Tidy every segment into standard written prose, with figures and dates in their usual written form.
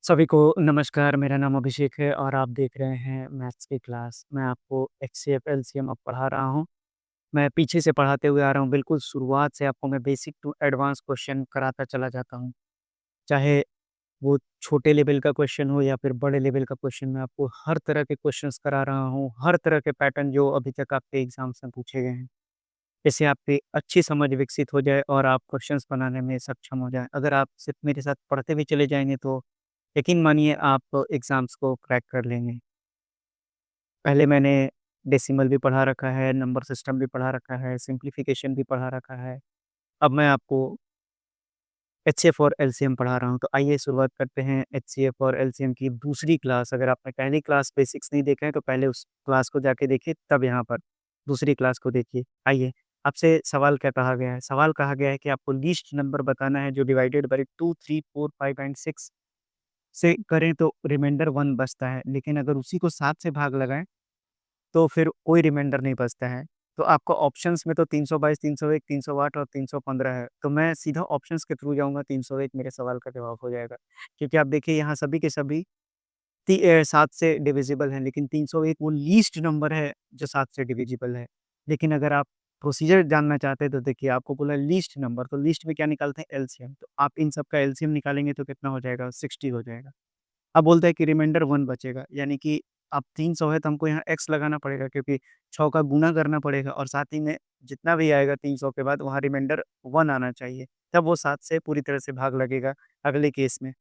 सभी को नमस्कार, मेरा नाम अभिषेक है और आप देख रहे हैं मैथ्स की क्लास। मैं आपको एचसीएफ, एलसीएम अब पढ़ा रहा हूँ। मैं पीछे से पढ़ाते हुए आ रहा हूँ, बिल्कुल शुरुआत से आपको मैं बेसिक टू एडवांस क्वेश्चन कराता चला जाता हूँ। चाहे वो छोटे लेवल का क्वेश्चन हो या फिर बड़े लेवल का क्वेश्चन, मैं आपको हर तरह के क्वेश्चंस करा रहा हूँ, हर तरह के पैटर्न जो अभी तक आपके एग्ज़ाम्स में पूछे गए हैं। इससे आपकी अच्छी समझ विकसित हो जाए और आप क्वेश्चंस बनाने में सक्षम हो जाएँ। अगर आप सिर्फ़ मेरे साथ पढ़ते हुए चले जाएँगे तो यकीन मानिए आप एग्ज़ाम्स को क्रैक कर लेंगे। पहले मैंने डेसिमल भी पढ़ा रखा है, नंबर सिस्टम भी पढ़ा रखा है, सिम्प्लिफ़िकेशन भी पढ़ा रखा है। अब मैं आपको एचसीएफ और एलसीएम पढ़ा रहा हूँ। तो आइए शुरुआत करते हैं एचसीएफ और एलसीएम की दूसरी क्लास। अगर आपने पहली क्लास बेसिक्स नहीं देखा है तो पहले उस क्लास को जाके देखिए, तब यहाँ पर दूसरी क्लास को देखिए। आइए, आपसे सवाल क्या कहा गया है? सवाल कहा गया है कि आपको लीस्ट नंबर बताना है जो डिवाइडेड बाय 2, 3, 4, 5 एंड 6 से करें तो रिमाइंडर 1 बचता है, लेकिन अगर उसी को 7 से भाग लगाएँ, तो फिर कोई रिमाइंडर नहीं बचता है। तो आपको ऑप्शंस में तो 322, 301, 308 और 315 है। तो मैं सीधा ऑप्शंस के थ्रू जाऊँगा, 301 मेरे सवाल का जवाब हो जाएगा। क्योंकि आप देखिए यहाँ सभी के सभी 7 से डिविजिबल हैं, लेकिन 301 वो लीस्ट नंबर है जो 7 से डिविजिबल है। लेकिन अगर आप प्रोसीजर जानना चाहते हैं तो देखिए आपको बोला लीस्ट नंबर, तो लीस्ट में क्या निकालते हैं? एलसीएम। तो आप इन सब का एलसीएम निकालेंगे तो कितना हो जाएगा? 60 हो जाएगा। अब बोलता है कि रिमाइंडर 1 बचेगा, यानी कि अब 300 है तो हमको यहाँ एक्स लगाना पड़ेगा, क्योंकि 6 का गुना करना पड़ेगा और साथ ही में जितना भी आएगा 300 के बाद वहाँ रिमाइंडर 1 आना चाहिए। तब वो 7 से पूरी तरह से भाग लगेगा अगले केस में।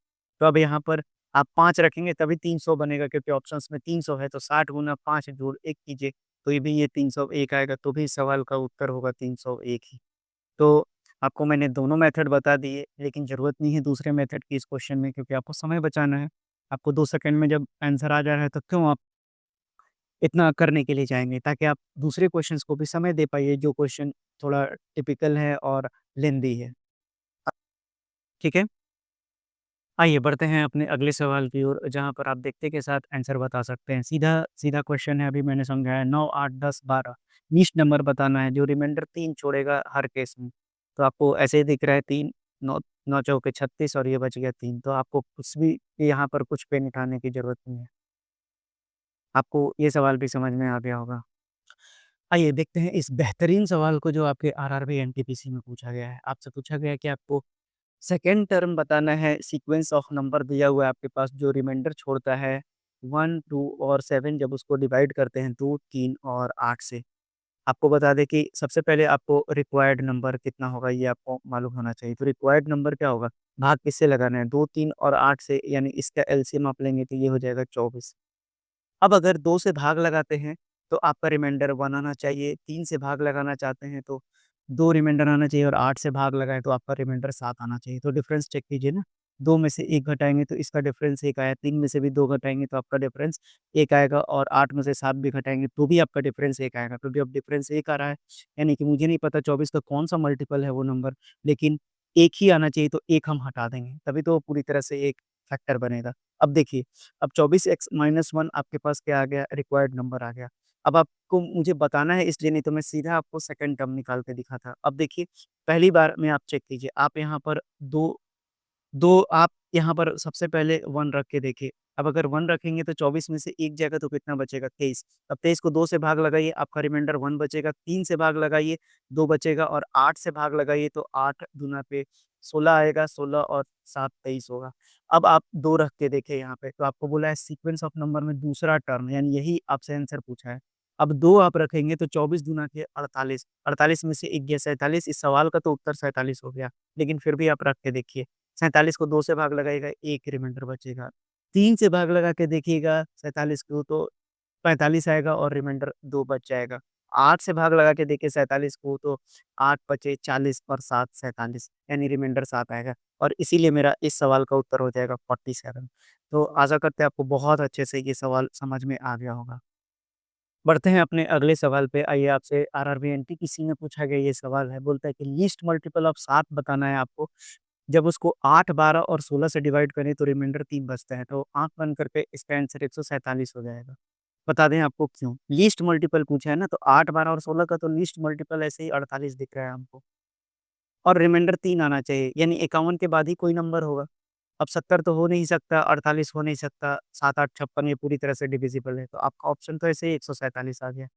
तो अब यहाँ पर आप 5 रखेंगे तभी 300 बनेगा, क्योंकि ऑप्शंस में 300 है तो 60 गुना 5 जोड़ 1 कीजिए, तो ये भी ये 301 आएगा, तो भी इस सवाल का उत्तर होगा 301 ही। तो आपको मैंने दोनों मेथड बता दिए, लेकिन ज़रूरत नहीं है दूसरे मेथड की इस क्वेश्चन में, क्योंकि आपको समय बचाना है। आपको 2 सेकंड में जब आंसर आ जा रहा है तो क्यों आप इतना करने के लिए जाएँगे? ताकि आप दूसरे क्वेश्चन्स को भी समय दे पाइए, जो क्वेश्चन थोड़ा टिपिकल है और लेंदी है। ठीक है? आइए बढ़ते हैं अपने अगले सवाल की ओर, जहाँ पर आप देखते के साथ आंसर बता सकते हैं। सीधा-सीधा क्वेश्चन है, अभी मैंने समझाया। 9, 8, 10, 12 लीस्ट नंबर बताना है जो रिमाइंडर 3 छोड़ेगा हर केस में। तो आपको ऐसे ही दिख रहा है 3, 9 9 चौके 36 और ये बच गया 3, तो आपको कुछ भी यहाँ पर कुछ पेन उठाने की ज़रूरत नहीं है। आपको ये सवाल भी समझ में आ गया होगा। आइए देखते हैं इस बेहतरीन सवाल को जो आपके आरआरबी एनटीपीसी में पूछा गया है। आपसे पूछा गया है कि आपको सेकंड टर्म बताना है, सीक्वेंस ऑफ नंबर दिया हुआ है आपके पास जो रिमाइंडर छोड़ता है 1, 2 और 7, जब उसको डिवाइड करते हैं 2, 3 और 8 से। आपको बता दें कि सबसे पहले आपको रिक्वायर्ड नंबर कितना होगा ये आपको मालूम होना चाहिए। तो रिक्वायर्ड नंबर क्या होगा? भाग किससे लगाना है? 2, 3 और 8 से, यानी इसका एलसीएम आप लेंगे तो ये हो जाएगा 24। अब अगर 2 से भाग लगाते हैं, तो आपका रिमाइंडर 1 आना चाहिए, 3 से भाग लगाना चाहते हैं तो 2 रिमाइंडर आना चाहिए और 8 से भाग लगाएँ तो आपका रिमाइंडर 7 आना चाहिए। तो डिफरेंस चेक कीजिए ना, 2 में से 1 घटाएँगे तो इसका डिफरेंस 1 आया, 3 में से भी 2 घटाएँगे तो आपका डिफरेंस 1 आएगा और 8 में से 7 भी घटाएँगे तो भी आपका डिफरेंस 1 आएगा। क्योंकि अब डिफरेंस 1 आ रहा है, यानी कि मुझे नहीं पता 24 का कौन-सा मल्टीपल है वो नंबर, लेकिन 1 ही आना चाहिए तो 1 हम हटा देंगे, तभी तो वो पूरी तरह से एक फैक्टर बनेगा। अब देखिए, अब 24x-1 आपके पास क्या आ गया? रिक्वायर्ड नंबर आ गया। अब आपको मुझे बताना है इसलिए, नहीं तो मैं सीधा आपको सेकंड टर्म निकाल के दिखाता। अब देखिए, पहली बार में आप चेक कीजिए, आप यहाँ पर 2 आप यहाँ पर सबसे पहले 1 रख के देखिए। अब अगर 1 रखेंगे तो 24 में से 1 जाएगा तो कितना बचेगा? 23। अब 23 को 2 से भाग लगाइए, आपका रिमाइंडर 1 बचेगा, 3 से भाग लगाइए, 2 बचेगा और 8 से भाग लगाइए तो 8 दूना पे 16 आएगा, 16 और 7 23 होगा। अब आप 2 रख के देखिए यहाँ पे, तो आपको बोला है सीक्वेंस ऑफ नंबर में दूसरा टर्म, यानी यही आपसे आंसर पूछा है। अब 2 आप रखेंगे तो 24 दूना के 48, 48 में से 1 गया 47, इस सवाल का तो उत्तर 47 हो गया। लेकिन फिर भी आप रख के देखिए, 47 को 2 से भाग लगाइएगा, 1 रिमाइंडर बचेगा। 3 से भाग लगा के देखिएगा 47 को तो 45 आएगा और रिमाइंडर 2 बच जाएगा। 8 से भाग लगा के देखिए 47 को तो 8 बचे 40 और 7 47, यानी रिमाइंडर 7 आएगा और इसीलिए मेरा इस सवाल का उत्तर हो जाएगा 47। तो आशा करते हैं आपको बहुत अच्छे से ये सवाल समझ में आ गया होगा। बढ़ते हैं अपने अगले सवाल पे। आइए आपसे आरआरबी एनटीपीसी में पूछा गया ये सवाल है। बोलता है कि लीस्ट मल्टीपल ऑफ 7 बताना है आपको। जब उसको 8, 12 और 16 से डिवाइड करें तो रिमाइंडर 3 बचता है। तो आँख बंद करके इसका आंसर 147 हो जाएगा। बता दें आपको क्यों? लीस्ट मल्टीपल पूछा है ना, तो 8, 12 और 16 का तो लीस्ट मल्टीपल ऐसे ही 48 दिख रहा है हमको और रिमाइंडर 3 आना चाहिए, यानी 51 के बाद ही कोई नंबर होगा। अब 70 तो हो नहीं सकता, 48 हो नहीं सकता, 7, 8, 56 ये पूरी तरह से डिविजिबल है, तो आपका ऑप्शन तो ऐसे ही 147 आ गया।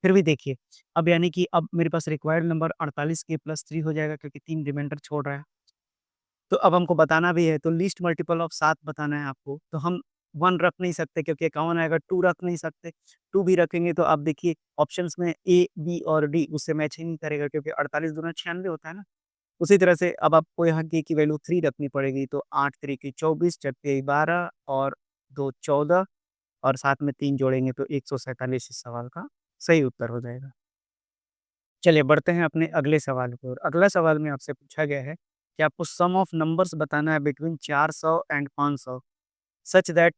फिर भी देखिए, अब यानी कि अब मेरे पास रिक्वायर्ड नंबर 48 के प्लस 3 हो जाएगा क्योंकि 3 रिमाइंडर छोड़ रहा है। तो अब हमको बताना भी है, तो लीस्ट मल्टीपल ऑफ 7 बताना है आपको, तो हम 1 रख नहीं सकते क्योंकि कौन आएगा, 2 रख नहीं सकते। 2 भी रखेंगे तो आप देखिए ऑप्शंस में ए, बी और डी उससे मैच ही नहीं करेगा क्योंकि 48 दूना 96 होता है ना। उसी तरह से अब आपको यहाँ के की वैल्यू 3 रखनी पड़ेगी, तो 8 तिरिकी 24, 4 तिया 12 और 2 14 और साथ में 3 जोड़ेंगे तो 147 इस सवाल का सही उत्तर हो जाएगा। चलिए बढ़ते हैं अपने अगले सवाल की ओर। अगला सवाल में आपसे पूछा गया है कि आपको सम ऑफ नंबर्स बताना है बिटवीन 400 एंड 500 सच दैट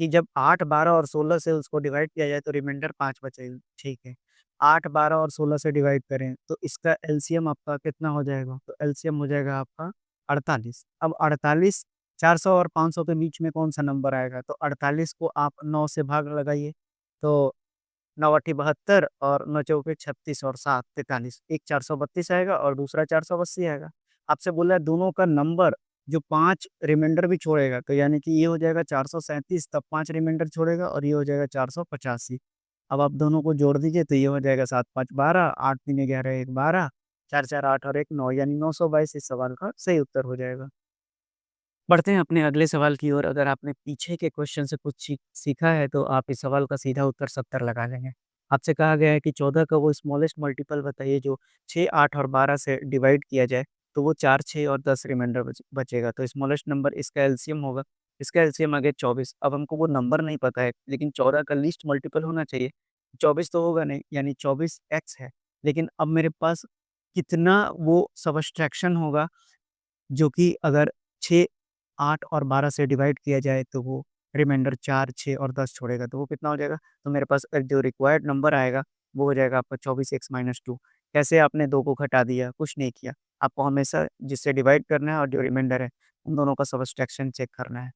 कि जब 8, 12 और 16 से उसको डिवाइड किया जाए तो रिमाइंडर 5 बचेगा। ठीक है। 8, 12 और 16 से डिवाइड करें तो इसका एलसीएम आपका कितना हो जाएगा? तो एलसीएम हो जाएगा आपका 48। अब 48 400 और 500 के बीच में कौन-सा नंबर आएगा? तो 48 को आप 9 से भाग लगाइए। तो 9 आठी 72 और 9 चौके 36 और 7 43 एक 432 आएगा और दूसरा 480 आएगा। आपसे बोला है दोनों का नंबर जो 5 रिमाइंडर भी छोड़ेगा, तो यानी कि ये हो जाएगा 437 तब 5 रिमाइंडर छोड़ेगा और ये हो जाएगा 485। अब आप दोनों को जोड़ दीजिए तो ये हो जाएगा 7 5 12 8 3 11 1 12 4 4 8 और 1 9 यानी 922 इस सवाल का सही उत्तर हो जाएगा। बढ़ते हैं अपने अगले सवाल की ओर। अगर आपने पीछे के क्वेश्चन से कुछ सीखा है तो आप इस सवाल का सीधा उत्तर 70 लगा लेंगे। आपसे कहा गया है कि 14 का वो स्मॉलेस्ट मल्टीपल बताइए जो 6, 8 और 12 से डिवाइड किया जाए तो वो 4, 6 और 10 रिमाइंडर बचेगा। तो स्मॉलेस्ट नंबर इसका एलसीएम होगा। इसका एलसीएम आ गया 24। अब हमको वो नंबर नहीं पता है लेकिन 14 का लीस्ट मल्टीपल होना चाहिए। 24 तो होगा नहीं यानी 24 एक्स है। लेकिन अब मेरे पास कितना वो सबट्रैक्शन होगा जो कि अगर 6, 8 और 12 से डिवाइड किया जाए तो वो रिमाइंडर 4, 6 और 10 छोड़ेगा, तो वो कितना हो जाएगा? तो मेरे पास जो रिक्वायर्ड नंबर आएगा वो हो जाएगा आपका 24x-2। कैसे आपने 2 को घटा दिया? कुछ नहीं किया। आपको हमेशा जिससे डिवाइड करना है और जो रिमाइंडर है, उन दोनों का सबट्रैक्शन चेक करना है।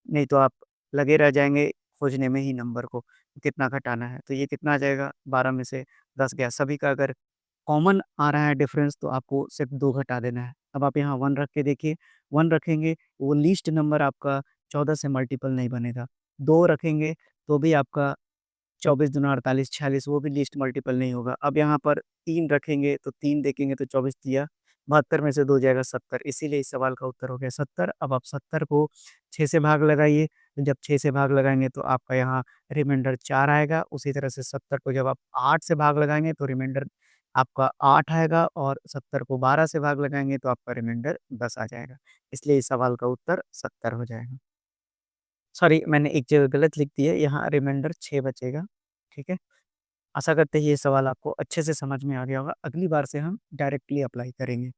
नहीं तो आप लगे रह जाएँगे खोजने में ही नंबर को, कितना घटाना है। तो ये कितना आ जाएगा? 12 में से 10 गया। सभी का अगर कॉमन आ रहा है डिफरेंस तो आपको सिर्फ़ 2 घटा देना है। अब आप यहाँ 1 रख के देखिए, 1 रखेंगे वो लीस्ट नंबर आपका 14 से मल्टीपल नहीं बनेगा। 2 रखेंगे तो भी आपका 24 दूना 48 46 वो भी लीस्ट मल्टीपल नहीं होगा। अब यहाँ पर 3 रखेंगे तो 3 देखेंगे तो 24 तिया 72 में से 2 जाएगा 70 इसीलिए इस सवाल का उत्तर हो गया 70। अब आप 70 को 6 से भाग लगाइए, तो जब 6 से भाग लगाएँगे तो आपका यहाँ रिमाइंडर 4 आएगा। उसी तरह से 70 को जब आप 8 से भाग लगाएँगे तो रिमाइंडर आपका 8 आएगा और 70 को 12 से भाग लगाएँगे तो आपका रिमाइंडर 10 आ जाएगा। इसलिए इस सवाल का उत्तर 70 हो जाएगा। सॉरी मैंने एक जगह गलत लिख दी है, यहाँ रिमाइंडर 6 बचेगा, ठीक है? आशा करते हैं ये सवाल आपको अच्छे से समझ में आ गया होगा। अगली बार से हम डायरेक्टली अप्लाई करेंगे।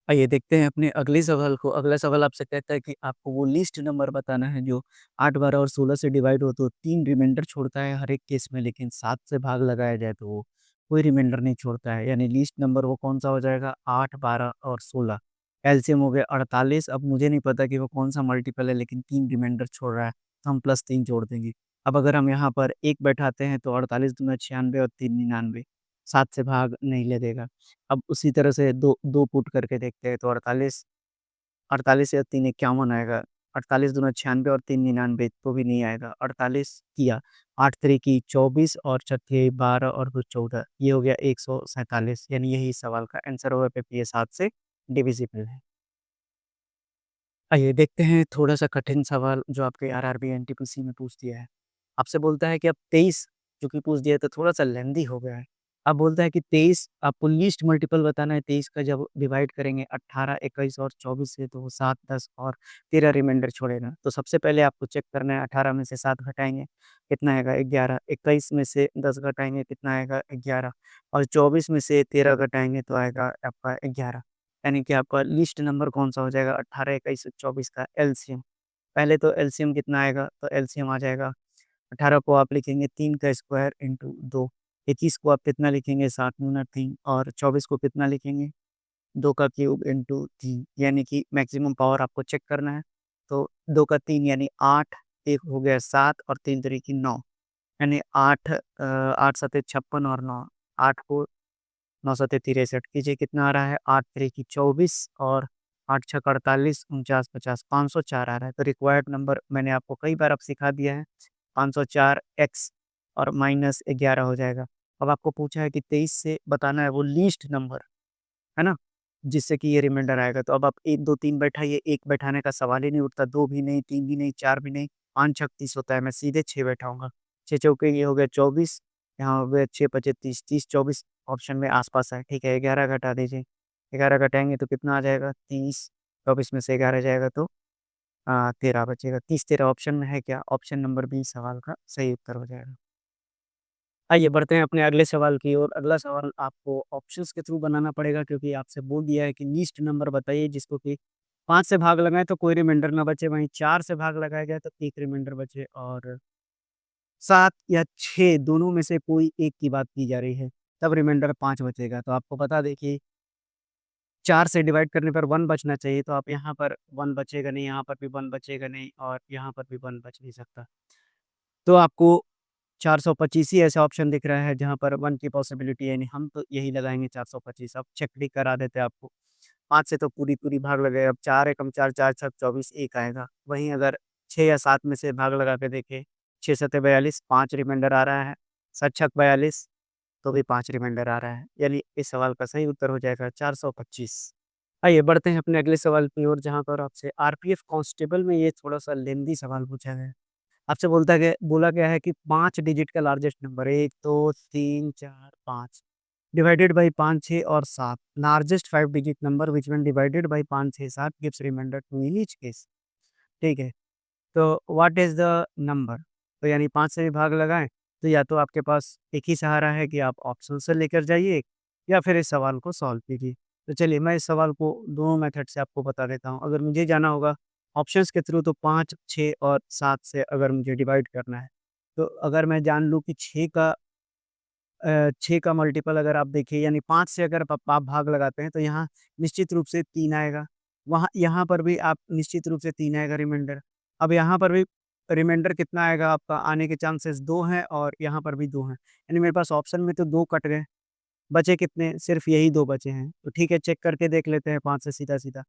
आइए देखते हैं अपने अगले सवाल को। अगला सवाल आपसे कहता है कि आपको वो लिस्ट नंबर बताना है जो 8, 12 और 16 से डिवाइड हो तो 3 रिमाइंडर छोड़ता है हर एक केस में लेकिन 7 से भाग लगाया जाए तो वो कोई रिमाइंडर नहीं छोड़ता है। यानी लिस्ट नंबर वो कौन-सा हो जाएगा 8, 12 और 16। एलसीएम हो गया 48। अब मुझे नहीं पता कि वो कौन-सा मल्टीपल है लेकिन 3 रिमाइंडर छोड़ रहा है, तो हम प्लस 3 जोड़ देंगे। अब अगर हम यहाँ पर 1 बैठाते हैं तो 48 दूना 96 और 3 99, 7 से भाग नहीं लगेगा। अब उसी तरह से 2 पुट करके देखते हैं तो 48 48 या 3 51 आएगा। 48 दूना 96 और 3 99 तो भी नहीं आएगा। 48 किया, 8 तिरिकी 24 और 6 तिया 12 और 2 14 ये हो गया 147 यानी यही इस सवाल का आंसर होगा क्योंकि ये 7 से डिविजिबल है। आइए देखते हैं थोड़ा-सा कठिन सवाल जो आपके आरआरबी एनटीपीसी में पूछ दिया है। आपसे बोलता है कि अब 23 चूँकि पूछ दिया है तो थोड़ा-सा लेंथी हो गया है। अब बोलता है कि 23 आपको लीस्ट मल्टीपल बताना है 23 का जब डिवाइड करेंगे 18, 21 और 24 से तो वो 7, 10 और 13 रिमाइंडर छोड़ेगा। तो सबसे पहले आपको चेक करना है 18 में से 7 घटाएँगे, कितना आएगा 11, 21 में से 10 घटाएँगे कितना आएगा 11 और 24 में से 13 घटाएँगे तो आएगा आपका 11। यानी कि आपका लिस्ट नंबर कौन-सा हो जाएगा 18, 21, 24 का एलसीएम। पहले तो एलसीएम कितना आएगा? तो एलसीएम आ जाएगा 18 को आप लिखेंगे 3 का स्क्वायर इंटू 2, 21 को आप कितना लिखेंगे 7 दूना 3 और 24 को कितना लिखेंगे 2 का क्यूब इंटू 3 यानी कि मैक्सिमम पावर आपको चेक करना है। तो 2 का 3 यानी 8, 1 हो गया 7 और 3 तिरिकी 9 यानी 8 सते 56 और 9, 8 को 9 सते 63 कीजिए कितना आ रहा है 8 तिरिकी 24 और 8 छक 48, 49, 50, 504 आ रहा है। तो रिक्वायर्ड नंबर मैंने आपको कई बार अब सिखा दिया है, 504 एक्स और माइनस 11 हो जाएगा। अब आपको पूछा है कि 23 से बताना है वो लीस्ट नंबर, है ना? जिससे कि ये रिमाइंडर आएगा। तो अब आप 1, 2, 3 बैठाइए, 1 बैठाने का सवाल ही नहीं उठता, 2 भी नहीं, 3 भी नहीं, 4 भी नहीं, 5 छक 30 होता है, मैं सीधे 6 बैठाऊँगा। 6 चौके ये हो गए 24, यहाँ हो गए 6 पचे 30, 30 24 ऑप्शन में आस-पास है, ठीक है? 11 घटा दीजिए, 11 घटाएँगे तो कितना आ जाएगा? 30, 24 में से 11 जाएगा तो 13 बचेगा। 30, 13 ऑप्शन में है क्या? ऑप्शन नंबर बी सवाल का सही उत्तर हो जाएगा। आइए बढ़ते हैं अपने अगले सवाल की ओर। अगला सवाल आपको ऑप्शंस के थ्रू बनाना पड़ेगा क्योंकि आपसे बोल दिया है कि लीस्ट नंबर बताइए जिसको कि 5 से भाग लगाएँ तो कोई रिमाइंडर ना बचे, वहीं 4 से भाग लगाया गया तो 1 रिमाइंडर बचे और 7 या 6 दोनों में से कोई एक की बात की जा रही है, तब रिमाइंडर 5 बचेगा। तो आपको बता दें कि 4 से डिवाइड करने पर 1 बचना चाहिए, तो आप यहाँ पर 1 बचेगा नहीं, यहाँ पर भी 1 बचेगा नहीं और यहाँ पर भी 1 बच नहीं सकता। तो आपको 425 ही ऐसा ऑप्शन दिख रहा है जहाँ पर 1 की पॉसिबिलिटी है नहीं, हम तो यही लगाएँगे 425। अब चेक भी करा देते हैं आपको। 5 से तो पूरी-पूरी भाग लगे, अब 4 एकम 4, 4 छक 24, 1 आएगा। वहीं अगर 6 या 7 में से भाग लगा के देखें, 6 सत्ते 42, 5 रिमाइंडर आ रहा है, 7 छक 42 तो भी 5 रिमाइंडर आ रहा है। यानी इस सवाल का सही उत्तर हो जाएगा 425। आइए बढ़ते हैं अपने अगले सवाल की ओर जहाँ पर आपसे आरपीएफ कांस्टेबल में ये थोड़ा-सा लेंथी सवाल पूछा गया है। आपसे बोला गया है कि 5 डिजिट का लार्जेस्ट नंबर 1, 2, 3, 4, 5 डिवाइडेड बाय 5, 6 और 7 largest 5 digit number which when divided by 5, 6, 7 gives remainder two in each case. ठीक है, तो व्हाट इज़ द नंबर? तो यानी 5 से भी भाग लगाएँ, तो या तो आपके पास एक ही सहारा है कि आप ऑप्शन से लेकर जाइए या फिर इस सवाल को सॉल्व कीजिए। तो चलिए मैं इस सवाल को दोनों मेथड से आपको बता देता हूँ। अगर मुझे जाना होगा ऑप्शंस के थ्रू तो 5, 6 और 7 से अगर मुझे डिवाइड करना है, तो अगर मैं जान लूँ कि 6 का मल्टीपल अगर आप देखिए यानी 5 से अगर आप भाग लगाते हैं तो यहाँ निश्चित रूप से 3 आएगा। वहाँ यहाँ पर भी आप निश्चित रूप से 3 आएगा रिमाइंडर। अब यहाँ पर भी रिमाइंडर कितना आएगा आपका आने के चांसेस 2 हैं और यहाँ पर भी 2 हैं। यानी मेरे पास ऑप्शन में तो 2 कट गए, बचे कितने? सिर्फ़ यही 2 बचे हैं। तो ठीक है चेक करके देख लेते हैं 5 से सीधा-सीधा।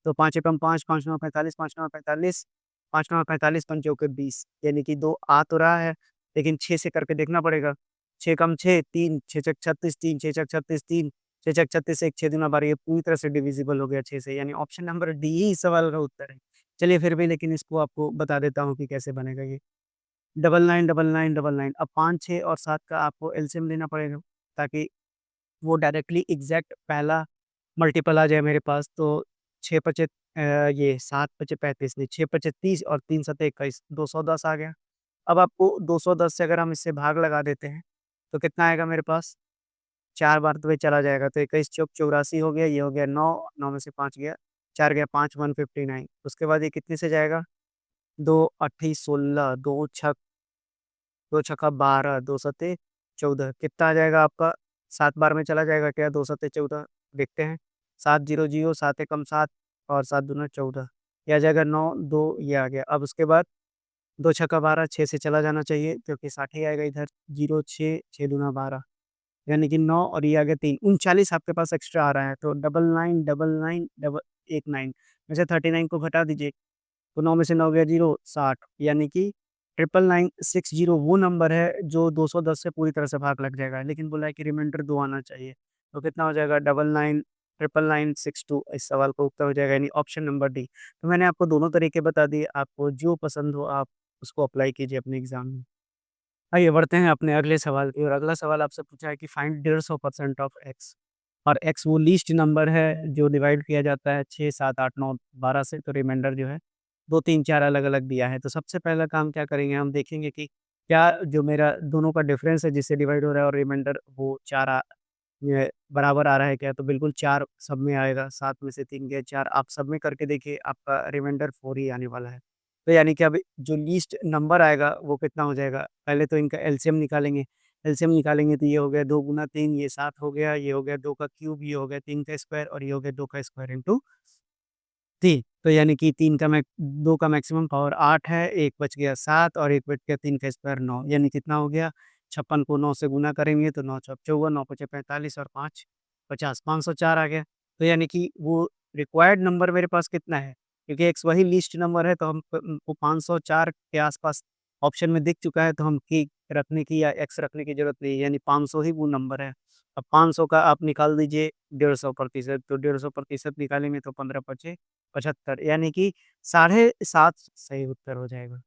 तो 5 एकम 5, 5 नौ 45, 5 नौ 45, 5 नौ 45, 5 चौके 20 यानी कि 2 आ तो रहा है, लेकिन 6 से करके देखना पड़ेगा। 6 एकम 6, 3, 6 छक 36, 3, 6 छक 36, 3, 6 छक 36, 1, 6 दूना 12 ये पूरी तरह से डिविजिबल हो गया 6 से यानी ऑप्शन नंबर डी ही इस सवाल का उत्तर है। चलिए फिर भी लेकिन इसको आपको बता देता हूँ कि कैसे बनेगा ये। 99, 99, 99 अब 5, 6 और 7 का आपको एलसीएम लेना पड़ेगा ताकि वो डायरेक्टली एग्ज़ैक्ट पहला मल्टीपल आ जाए मेरे पास तो 6 पचे ये 7 पचे 35 नहीं 6 पचे 30 और 3 सत्ते 21 210 आ गया। अब आपको 210 से अगर हम इससे भाग लगा देते हैं, तो कितना आएगा मेरे पास? 4 बार तो ये चला जाएगा तो 21 चौक 84 हो गया, ये हो गया 9, 9 में से 5 गया, 4 गया 5 159 उसके बाद ये कितने से जाएगा? 2 अट्ठी 16 2 छक 2 छक्का 12 2 सत्ते 14 कितना आ जाएगा आपका? 7 बार में चला जाएगा क्या 2 सत्ते 14 देखते हैं। 7 0 0 7 एकम 7 और 7 दूना 14 ये आ जाएगा 9 2 ये आ गया। अब उसके बाद 2 छक्का 12 6 से चला जाना चाहिए क्योंकि 60 ही आएगा इधर 0 6 6 दूना 12 यानी कि 9 और ये आ गया 3 39 आपके पास एक्स्ट्रा आ रहा है तो 99 99 डबल 19 में से 39 को घटा दीजिए। तो 9 में से 9 गया 0 60 यानी कि 99960 वो नंबर है जो 210 से पूरी तरह से भाग लग जाएगा, लेकिन बोला है कि रिमाइंडर 2 आना चाहिए। तो कितना हो जाएगा 99 99962 इस सवाल का उत्तर हो जाएगा यानी ऑप्शन नंबर डी। तो मैंने आपको दोनों तरीके बता दिए, आपको जो पसंद हो आप उसको अप्लाई कीजिए अपने एग्ज़ाम में। आइए बढ़ते हैं अपने अगले सवाल की ओर। अगला सवाल आपसे पूछा है कि फाइंड 150% ऑफ एक्स और एक्स वो लीस्ट नंबर है जो डिवाइड किया जाता है 6, 7, 8, 9, 12 से तो रिमाइंडर जो है 2, 3, 4 अलग-अलग दिया है। तो सबसे पहला काम क्या करेंगे हम देखेंगे कि क्या जो मेरा दोनों का डिफरेंस है जिससे डिवाइड हो रहा है और रिमाइंडर वो 4 ये बराबर आ रहा है क्या? तो बिल्कुल 4 सब में आएगा, 7 में से 3 गए 4 आप सब में करके देखिए आपका रिमाइंडर 4 ही आने वाला है। तो यानी कि अब जो लीस्ट नंबर आएगा वो कितना हो जाएगा? पहले तो इनका एलसीएम निकालेंगे। एलसीएम निकालेंगे तो ये हो गया 2 गुना 3 ये 7 हो गया, ये हो गया 2 का क्यूब, ये हो गया 3 का स्क्वायर और ये हो गया 2 का स्क्वायर इंटू 3। तो यानी कि 3 का 2 का मैक्सिमम पावर 8 है, 1 बच गया 7 और 1 बच गया 3 का स्क्वायर 9 यानी कितना हो गया? 56 को 9 से गुना करेंगे तो 9 चौक 54, 9 पचे 45 और 5 50, 504 आ गया। तो यानी कि वो रिक्वायर्ड नंबर मेरे पास कितना है, क्योंकि एक्स वही लीस्ट नंबर है, तो हमको 504 के आसपास ऑप्शन में दिख चुका है, तो हम की रखने की या एक्स रखने की ज़रूरत नहीं है, यानी 500 ही वो नंबर है। अब 500 का आप निकाल दीजिए 150%, तो 150% निकालेंगे तो 15 पचे 75, यानी कि साढ़े 7 सही उत्तर हो जाएगा।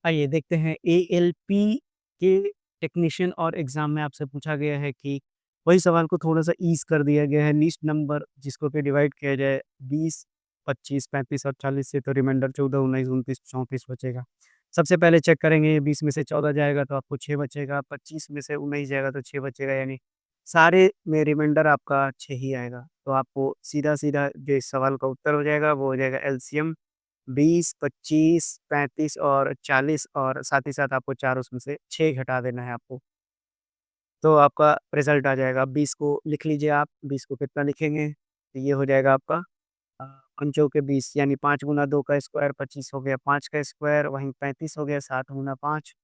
आइए देखते हैं, एएलपी के टेक्नीशियन और एग्ज़ाम में आपसे पूछा गया है कि वही सवाल को थोड़ा-सा ईज़ कर दिया गया है। लीस्ट नंबर जिसको कि डिवाइड किया जाए 20, 25, 35 और 40 से, तो रिमाइंडर 14, 19, 29, 34 बचेगा। सबसे पहले चेक करेंगे, 20 में से 14 जाएगा तो आपको 6 बचेगा, 25 में से 19 जाएगा तो 6 बचेगा, यानी सारे में रिमाइंडर आपका 6 ही आएगा। तो आपको सीधा-सीधा जो इस सवाल का उत्तर हो जाएगा वो हो जाएगा एलसीएम 20, 25, 35 और 40, और साथ ही साथ आपको 4 उसमें से 6 घटा देना है आपको। तो आपका रिज़ल्ट आ जाएगा। 20 को लिख लीजिए आप, 20 को कितना लिखेंगे? तो ये हो जाएगा आपका अ, 5 के 20, यानी 5 गुना 2 का स्क्वायर 25 हो गया, 5 का स्क्वायर, वहीं 35 हो गया 7 गुना 5,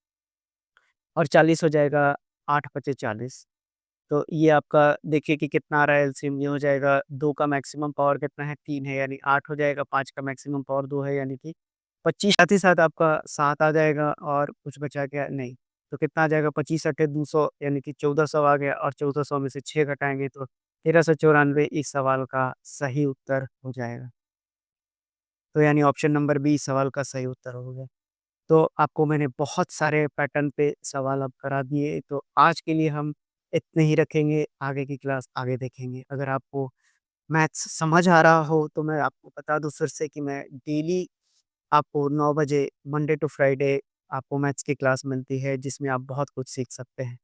और 40 हो जाएगा 8 पचे 40। तो ये आपका देखिए कि कितना आ रहा है एलसीएम, ये हो जाएगा 2 का मैक्सिमम पावर कितना है, 3 है, यानी 8 हो जाएगा, 5 का मैक्सिमम पावर 2 है, यानी कि 25, साथ ही साथ आपका 7 आ जाएगा, और कुछ बचा क्या? नहीं। तो कितना आ जाएगा? 25 अट्ठे 200, यानी कि 1400 आ गया, और 1400 में से 6 घटाएँगे तो 1394 इस सवाल का सही उत्तर हो जाएगा। तो यानी ऑप्शन नंबर बी इस सवाल का सही उत्तर हो गया। तो आपको मैंने बहुत सारे पैटर्न पे सवाल अब करा दिए, तो आज के लिए हम इतने ही रखेंगे, आगे की क्लास आगे देखेंगे। अगर आपको मैथ्स समझ आ रहा हो, तो मैं आपको बता दूँ फिर से कि मैं डेली आपको 9 बजे मंडे टू फ्राइडे आपको मैथ्स की क्लास मिलती है, जिसमें आप बहुत कुछ सीख सकते हैं।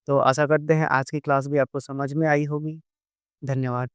तो आशा करते हैं आज की क्लास भी आपको समझ में आई होगी। धन्यवाद।